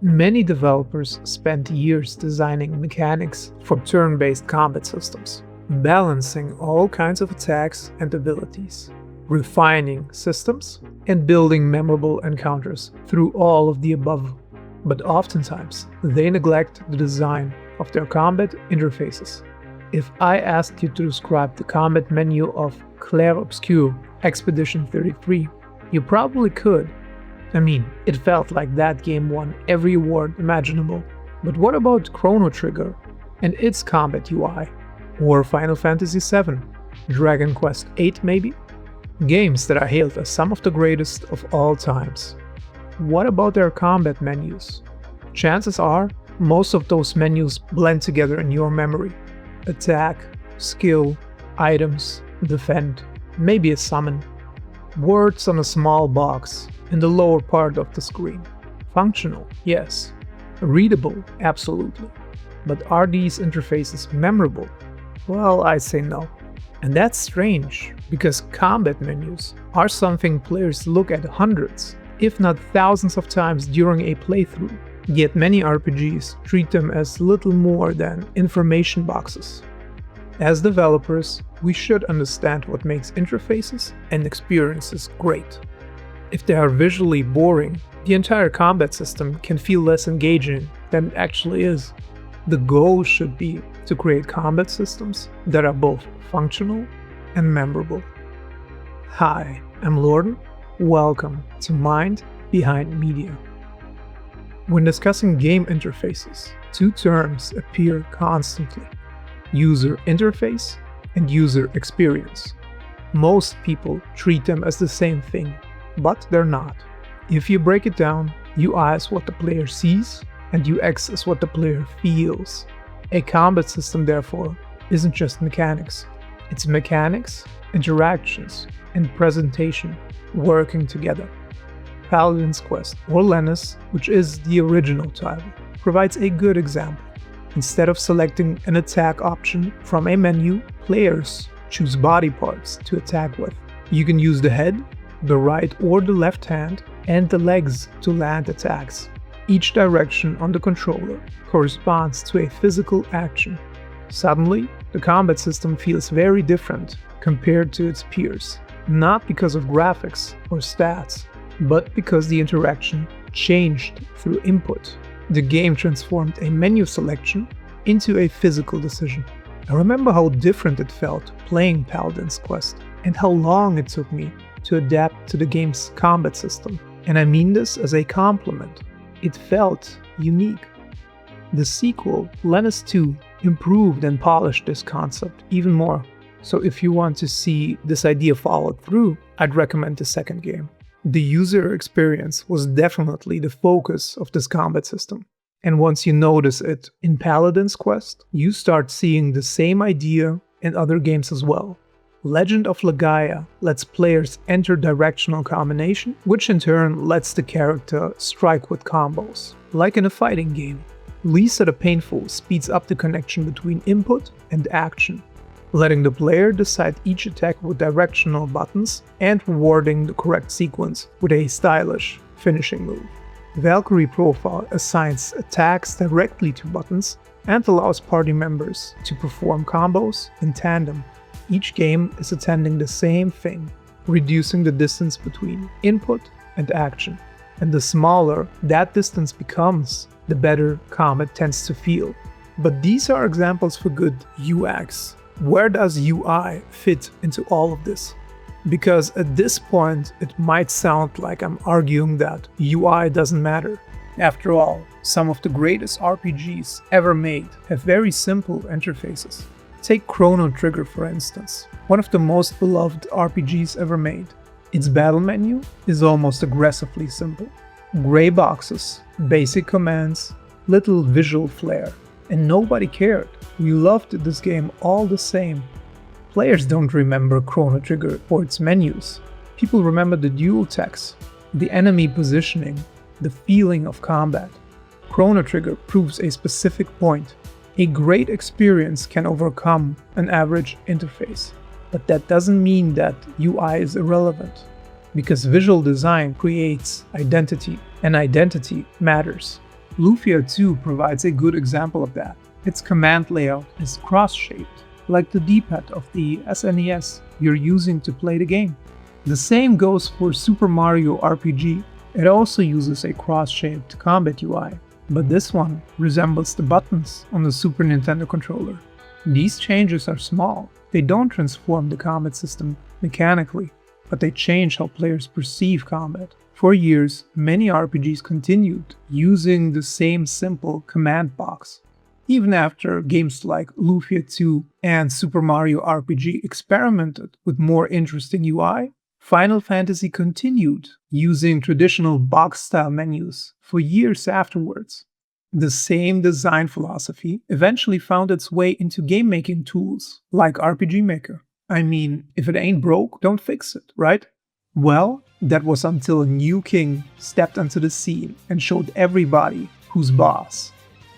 Many developers spent years designing mechanics for turn-based combat systems, balancing all kinds of attacks and abilities, refining systems, and building memorable encounters through all of the above. But oftentimes, they neglect the design of their combat interfaces. If I asked you to describe the combat menu of Clair Obscur Expedition 33, you probably could. I mean, it felt like that game won every award imaginable. But what about Chrono Trigger and its combat UI? Or Final Fantasy VII, Dragon Quest VIII maybe? Games that are hailed as some of the greatest of all times. What about their combat menus? Chances are, most of those menus blend together in your memory. Attack, skill, items, defend, maybe a summon. Words on a small box in the lower part of the screen. Functional, yes. Readable, absolutely. But are these interfaces memorable? Well, I say no. And that's strange, because combat menus are something players look at hundreds, if not thousands of times during a playthrough. Yet many RPGs treat them as little more than information boxes. As developers, we should understand what makes interfaces and experiences great. If they are visually boring, the entire combat system can feel less engaging than it actually is. The goal should be to create combat systems that are both functional and memorable. Hi, I'm Lorden. Welcome to Mind Behind Media. When discussing game interfaces, two terms appear constantly: user interface and user experience. Most people treat them as the same thing, but they're not. If you break it down, UI is what the player sees, and UX is what the player feels. A combat system, therefore, isn't just mechanics. It's mechanics, interactions, and presentation working together. Paladin's Quest, or Lennis, which is the original title, provides a good example. Instead of selecting an attack option from a menu, players choose body parts to attack with. You can use the head, the right or the left hand, and the legs to land attacks. Each direction on the controller corresponds to a physical action. Suddenly, the combat system feels very different compared to its peers, not because of graphics or stats, but because the interaction changed through input. The game transformed a menu selection into a physical decision. I remember how different it felt playing Paladin's Quest, and how long it took me to adapt to the game's combat system. And I mean this as a compliment. It felt unique. The sequel, Lennis 2, improved and polished this concept even more. So if you want to see this idea followed through, I'd recommend the second game. The user experience was definitely the focus of this combat system. And once you notice it in Paladin's Quest, you start seeing the same idea in other games as well. Legend of Legaia lets players enter directional combination, which in turn lets the character strike with combos. Like in a fighting game, Lisa the Painful speeds up the connection between input and action, letting the player decide each attack with directional buttons and rewarding the correct sequence with a stylish finishing move. Valkyrie Profile assigns attacks directly to buttons and allows party members to perform combos in tandem. Each game is attending the same thing, reducing the distance between input and action. And the smaller that distance becomes, the better combat tends to feel. But these are examples for good UX. Where does UI fit into all of this? Because at this point, it might sound like I'm arguing that UI doesn't matter. After all, some of the greatest RPGs ever made have very simple interfaces. Take Chrono Trigger for instance, one of the most beloved RPGs ever made. Its battle menu is almost aggressively simple. Gray boxes, basic commands, little visual flair. And nobody cared. We loved this game all the same. Players don't remember Chrono Trigger or its menus. People remember the dual text, the enemy positioning, the feeling of combat. Chrono Trigger proves a specific point. A great experience can overcome an average interface. But that doesn't mean that UI is irrelevant. Because visual design creates identity. And identity matters. Lufia 2 provides a good example of that. Its command layout is cross-shaped, like the D-pad of the SNES you're using to play the game. The same goes for Super Mario RPG. It also uses a cross-shaped combat UI, but this one resembles the buttons on the Super Nintendo controller. These changes are small. They don't transform the combat system mechanically, but they change how players perceive combat. For years, many RPGs continued using the same simple command box. Even after games like Lufia 2 and Super Mario RPG experimented with more interesting UI, Final Fantasy continued using traditional box-style menus for years afterwards. The same design philosophy eventually found its way into game-making tools like RPG Maker. I mean, if it ain't broke, don't fix it, right? Well, that was until a new king stepped onto the scene and showed everybody who's boss.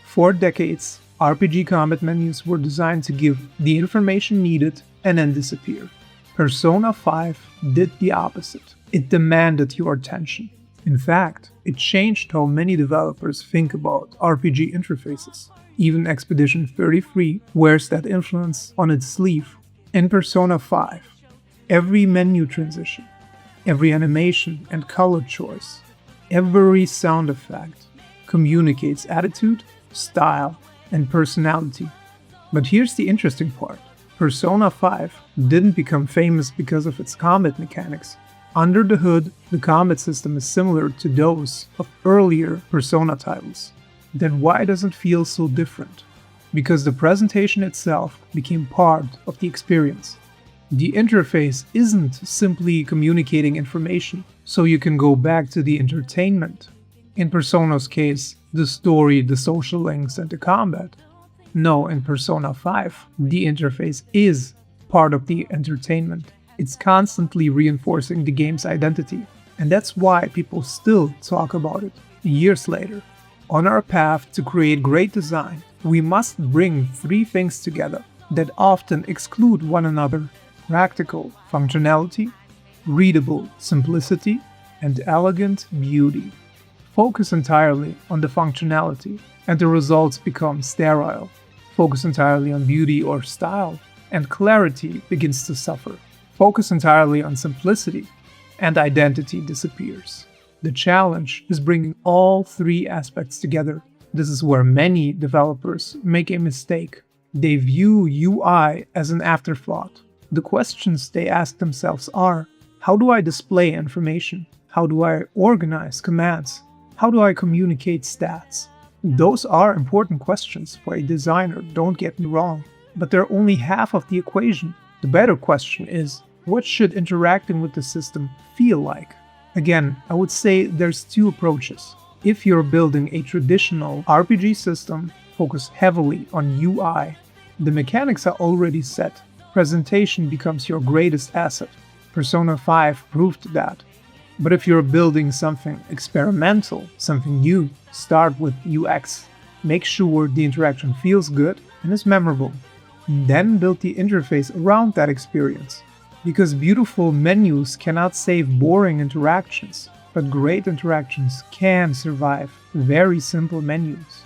For decades, RPG combat menus were designed to give the information needed and then disappear. Persona 5 did the opposite. It demanded your attention. In fact, it changed how many developers think about RPG interfaces. Even Expedition 33 wears that influence on its sleeve. In Persona 5, every menu transition, every animation and color choice, every sound effect communicates attitude, style, and personality. But here's the interesting part. Persona 5 didn't become famous because of its combat mechanics. Under the hood, the combat system is similar to those of earlier Persona titles. Then why does it feel so different? Because the presentation itself became part of the experience. The interface isn't simply communicating information, so you can go back to the entertainment. In Persona's case, the story, the social links, and the combat. No, in Persona 5, the interface is part of the entertainment. It's constantly reinforcing the game's identity, and that's why people still talk about it years later. On our path to create great design, we must bring three things together that often exclude one another: practical functionality, readable simplicity, and elegant beauty. Focus entirely on the functionality, and the results become sterile. Focus entirely on beauty or style, and clarity begins to suffer. Focus entirely on simplicity, and identity disappears. The challenge is bringing all three aspects together. This is where many developers make a mistake. They view UI as an afterthought. The questions they ask themselves are: how do I display information? How do I organize commands? How do I communicate stats? Those are important questions for a designer, don't get me wrong, but they're only half of the equation. The better question is, what should interacting with the system feel like? Again, I would say there's two approaches. If you're building a traditional RPG system focused heavily on UI, the mechanics are already set. Presentation becomes your greatest asset. Persona 5 proved that. But if you're building something experimental, something new, start with UX. Make sure the interaction feels good and is memorable. Then build the interface around that experience. Because beautiful menus cannot save boring interactions, but great interactions can survive very simple menus.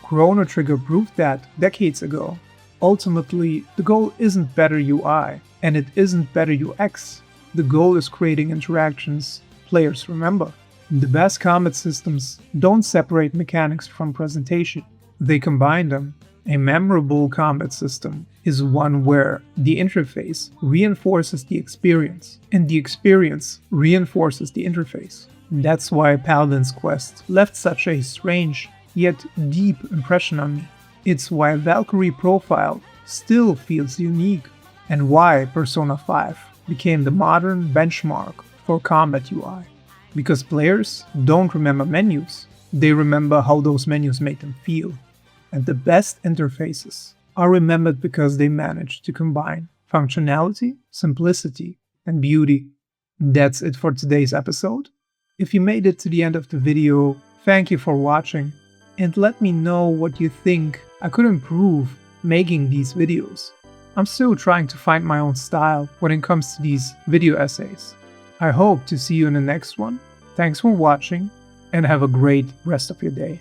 Chrono Trigger proved that decades ago. Ultimately, the goal isn't better UI, and it isn't better UX. The goal is creating interactions players remember. The best combat systems don't separate mechanics from presentation, they combine them. A memorable combat system is one where the interface reinforces the experience, and the experience reinforces the interface. That's why Paladin's quest left such a strange yet deep impression on me. It's why Valkyrie profile still feels unique, and why Persona 5 became the modern benchmark for combat UI. Because players don't remember menus, they remember how those menus made them feel. And the best interfaces are remembered because they manage to combine functionality, simplicity, and beauty. That's it for today's episode. If you made it to the end of the video, thank you for watching, and let me know what you think I could improve making these videos. I'm still trying to find my own style when it comes to these video essays. I hope to see you in the next one. Thanks for watching, and have a great rest of your day.